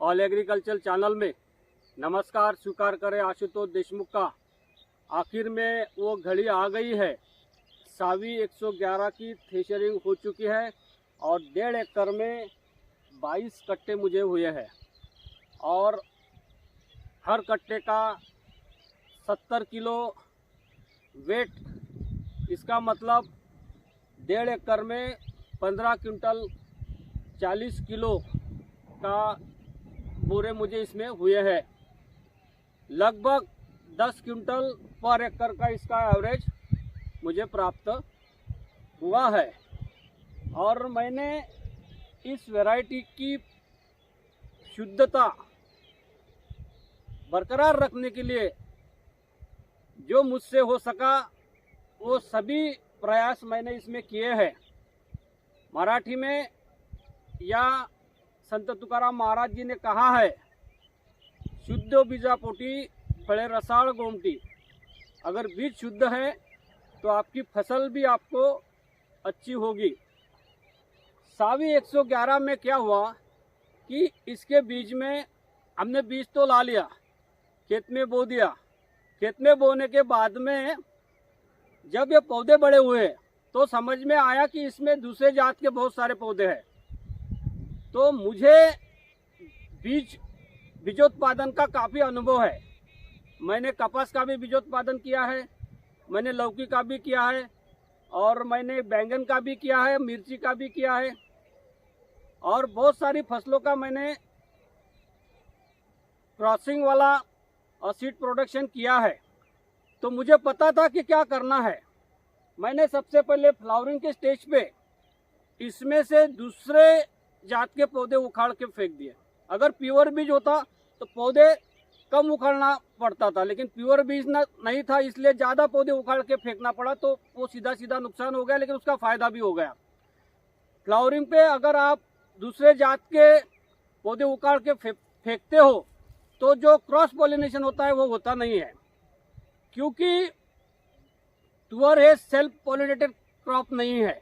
All agriculture channel में नमस्कार स्वीकार करें आशुतोष देशमुख का। आखिर में वो घड़ी आ गई है। सावी 111 की थ्रेशरिंग हो चुकी है और 1.5 एकड़ में 22 कट्टे मुझे हुए हैं और हर कट्टे का 70 किलो वेट। इसका मतलब 1.5 एकड़ में 15 क्विंटल 40 किलो का बोरे मुझे इसमें हुए हैं। लगभग 10 क्विंटल पर एकड़ का इसका एवरेज मुझे प्राप्त हुआ है। और मैंने इस वैरायटी की शुद्धता बरकरार रखने के लिए जो मुझसे हो सका वो सभी प्रयास मैंने इसमें किए हैं। मराठी में या संत तुकाराम महाराज जी ने कहा है, शुद्ध बीजापोटी फळे रसाळ गोमटी। अगर बीज शुद्ध है तो आपकी फसल भी आपको अच्छी होगी। सावी 111 में क्या हुआ कि इसके बीज में हमने बीज तो ला लिया, खेत में बो दिया। खेत में बोने के बाद में जब ये पौधे बड़े हुए तो समझ में आया कि इसमें दूसरे जात के बहुत सारे पौधे हैं। तो मुझे बीजोत्पादन का काफ़ी अनुभव है। मैंने कपास का भी बीजोत्पादन किया है, मैंने लौकी का भी किया है और मैंने बैंगन का भी किया है, मिर्ची का भी किया है और बहुत सारी फसलों का मैंने क्रॉसिंग वाला और सीड प्रोडक्शन किया है। तो मुझे पता था कि क्या करना है। मैंने सबसे पहले फ्लावरिंग के स्टेज पे इसमें से दूसरे जात के पौधे उखाड़ के फेंक दिए। अगर प्योर बीज होता तो पौधे कम उखाड़ना पड़ता था, लेकिन प्योर बीज नहीं था, इसलिए ज़्यादा पौधे उखाड़ के फेंकना पड़ा। तो वो सीधा सीधा नुकसान हो गया, लेकिन उसका फ़ायदा भी हो गया। फ्लावरिंग पे अगर आप दूसरे जात के पौधे उखाड़ के फेंकते हो तो जो क्रॉस पॉलिनेशन होता है वो होता नहीं है, क्योंकि तुअर है सेल्फ पॉलिनेटेड क्रॉप नहीं है।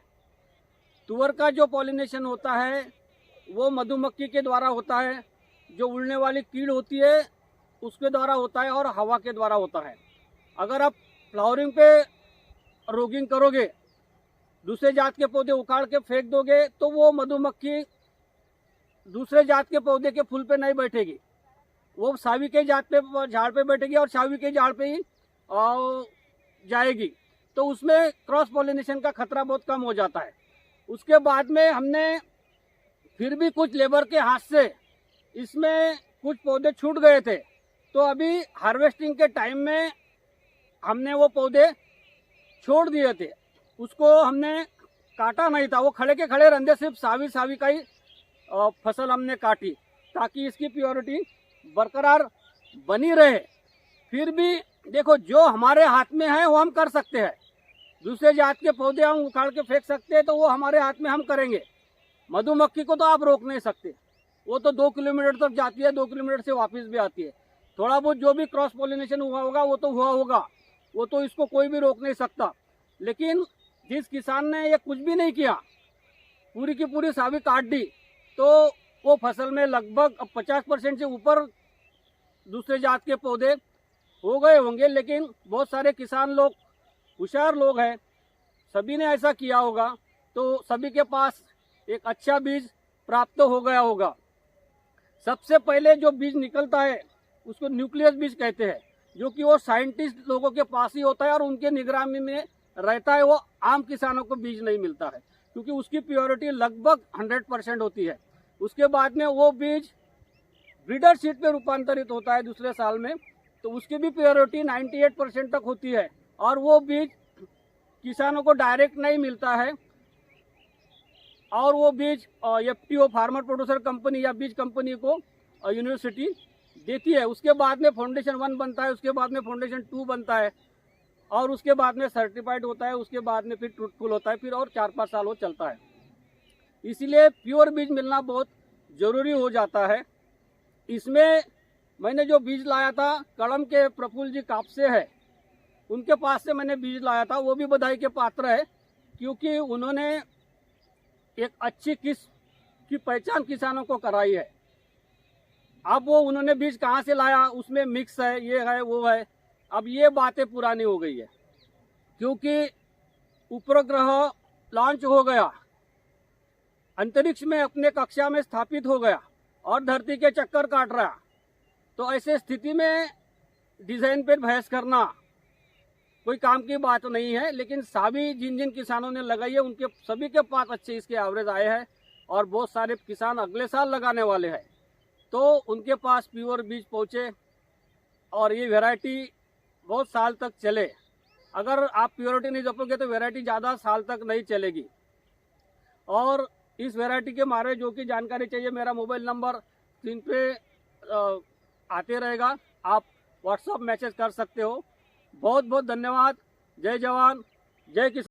तुअर का जो पॉलिनेशन होता है वो मधुमक्खी के द्वारा होता है, जो उड़ने वाली कीड़ होती है उसके द्वारा होता है और हवा के द्वारा होता है। अगर आप फ्लावरिंग पे रोगिंग करोगे, दूसरे जात के पौधे उखाड़ के फेंक दोगे तो वो मधुमक्खी दूसरे जात के पौधे के फूल पे नहीं बैठेगी, वो सावी के जात पे झाड़ पे बैठेगी और सावी के झाड़ पे ही जाएगी। तो उसमें क्रॉस पॉलिनेशन का खतरा बहुत कम हो जाता है। उसके बाद में हमने फिर भी कुछ लेबर के हाथ से इसमें कुछ पौधे छूट गए थे, तो अभी हार्वेस्टिंग के टाइम में हमने वो पौधे छोड़ दिए थे। उसको हमने काटा नहीं था, वो खड़े के खड़े रहते, सिर्फ सावी का ही फसल हमने काटी ताकि इसकी प्योरिटी बरकरार बनी रहे। फिर भी देखो, जो हमारे हाथ में है वो हम कर सकते हैं। दूसरे जात के पौधे हम उखाड़ के फेंक सकते हैं तो वो हमारे हाथ में हम करेंगे। मधुमक्खी को तो आप रोक नहीं सकते, वो तो 2 किलोमीटर तक जाती है, 2 किलोमीटर से वापस भी आती है। थोड़ा बहुत जो भी क्रॉस पॉलिनेशन हुआ होगा वो तो हुआ होगा, वो तो इसको कोई भी रोक नहीं सकता। लेकिन जिस किसान ने ये कुछ भी नहीं किया, पूरी की पूरी सावी काट दी, तो वो फसल में लगभग 50% से ऊपर दूसरे जात के पौधे हो गए होंगे। लेकिन बहुत सारे किसान लोग, होशियार लोग हैं, सभी ने ऐसा किया होगा, तो सभी के पास एक अच्छा बीज प्राप्त हो गया होगा। सबसे पहले जो बीज निकलता है उसको न्यूक्लियस बीज कहते हैं, जो कि वो साइंटिस्ट लोगों के पास ही होता है और उनके निगरानी में रहता है। वो आम किसानों को बीज नहीं मिलता है, क्योंकि उसकी प्योरिटी लगभग 100% होती है। उसके बाद में वो बीज ब्रीडर सीड पे रूपांतरित होता है दूसरे साल में, तो उसकी भी प्योरिटी 98% तक होती है और वो बीज किसानों को डायरेक्ट नहीं मिलता है। और वो बीज FPO फार्मर प्रोड्यूसर कंपनी या बीज कंपनी को यूनिवर्सिटी देती है। उसके बाद में फाउंडेशन 1 बनता है, उसके बाद में फाउंडेशन 2 बनता है और उसके बाद में सर्टिफाइड होता है, उसके बाद में फिर ट्रूथफुल होता है, फिर और 4-5 साल वो चलता है। इसीलिए प्योर बीज मिलना बहुत ज़रूरी हो जाता है। इसमें मैंने जो बीज लाया था कड़म के प्रफुल्ल जी कापसे है, उनके पास से मैंने बीज लाया था। वो भी बधाई के पात्र है, क्योंकि उन्होंने एक अच्छी किस्म की पहचान किसानों को कराई है। अब वो उन्होंने बीज कहाँ से लाया, उसमें मिक्स है, ये है वो है, अब ये बातें पुरानी हो गई है, क्योंकि उपग्रह लॉन्च हो गया, अंतरिक्ष में अपने कक्षा में स्थापित हो गया और धरती के चक्कर काट रहा। तो ऐसे स्थिति में डिजाइन पर बहस करना कोई काम की बात नहीं है। लेकिन सभी जिन जिन किसानों ने लगाई है उनके सभी के पास अच्छे इसके एवरेज आए हैं और बहुत सारे किसान अगले साल लगाने वाले हैं, तो उनके पास प्योर बीज पहुँचे और ये वैरायटी बहुत साल तक चले। अगर आप प्योरिटी नहीं जपोगे तो वैरायटी ज़्यादा साल तक नहीं चलेगी। और इस वैरायटी के बारे में जो कि जानकारी चाहिए, मेरा मोबाइल नंबर स्क्रीन पे आते रहेगा, आप व्हाट्सएप मैसेज कर सकते हो। बहुत बहुत धन्यवाद। जय जवान, जय किसान।